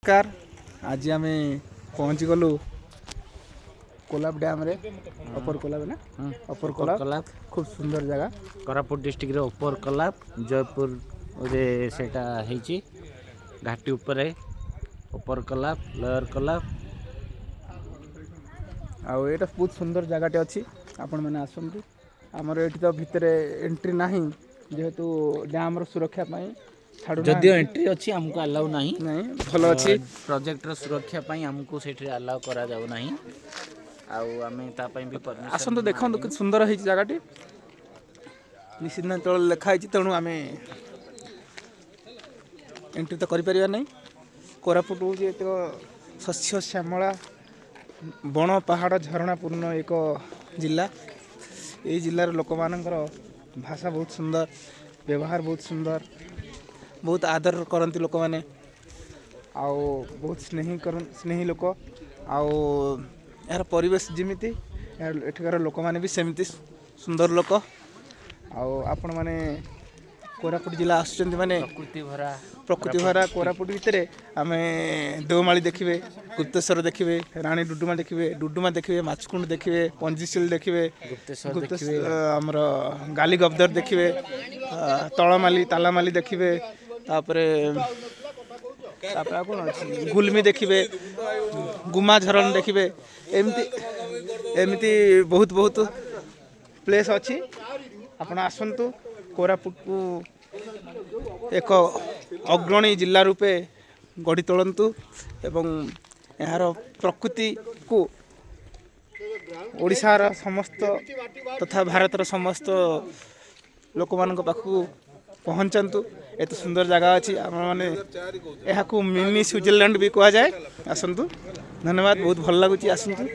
नमस्कार। आज आम पहुँची गलु कोलाब डैम रे अपर कोलाब ना अपर कोलाब खूब सुंदर जगह कोरापुट डिस्ट्रिक्ट रे अपर कोलाब जयपुर रे सेटा हेची घाटी ऊपर अपर कोलाब लोअर कोलाब आउ एटा बहुत सुंदर जगहटे अच्छी आपण मैंने आसतु आमर ये तो भितर एंट्री नहीं जेहेतु डैम रो सुरक्षा पाई जदियो एंट्री अच्छी हमको अलाउ नहीं भल अच्छी प्रोजेक्ट रो सुरक्षा पाई हमको सेठी अलाउ करा जाउ नहीं आउ आमे ता पाई भी परमिशन आसतु देखो कि सुंदर है जगहटी निश्चित लिखाई तेणु आम एंट्री तो करें नहीं। कोरापुट हूँ एक शस्य श्यामला बण पहाड़ झरणापूर्ण एक जिला ये जिलार लोक मानकर भाषा बहुत सुंदर व्यवहार बहुत सुंदर बहुत आदर करती लोक मैंने आउ बहुत स्नेही लोक आउ यार परिवेश जमीती एठिकार लोक मैंने भी सेमती सुंदर लोक आपण मैंने कोरापुट जिला आसुचंती माने प्रकृति भरा कोरापुट भितर आम देवमाली देखिए गुप्तेश्वर देखिए रानी डुडुमा देखिए माछकुंड देखिए पंजीशिल देखिए आमर गाली गब्दर देखिए तलमाली तालामाली देखिए कौन अच्छी गुलमी देखिए गुमा झरण देखिए एमती बहुत बहुत प्लेस अच्छी आपण आसतु कोरापुट को एक अग्रणी जिला रूपे गढ़ी तोलतु एवं यार प्रकृति को ओडिशार समस्त तथा भारतर समस्त लोक मान पाखु पहुँचतु एत सुंदर जगह अच्छी आम मैंने यहाँ मिनी स्विट्जरलैंड भी कह जाए आसतु धन्यवाद बहुत भल लगुच आसतु।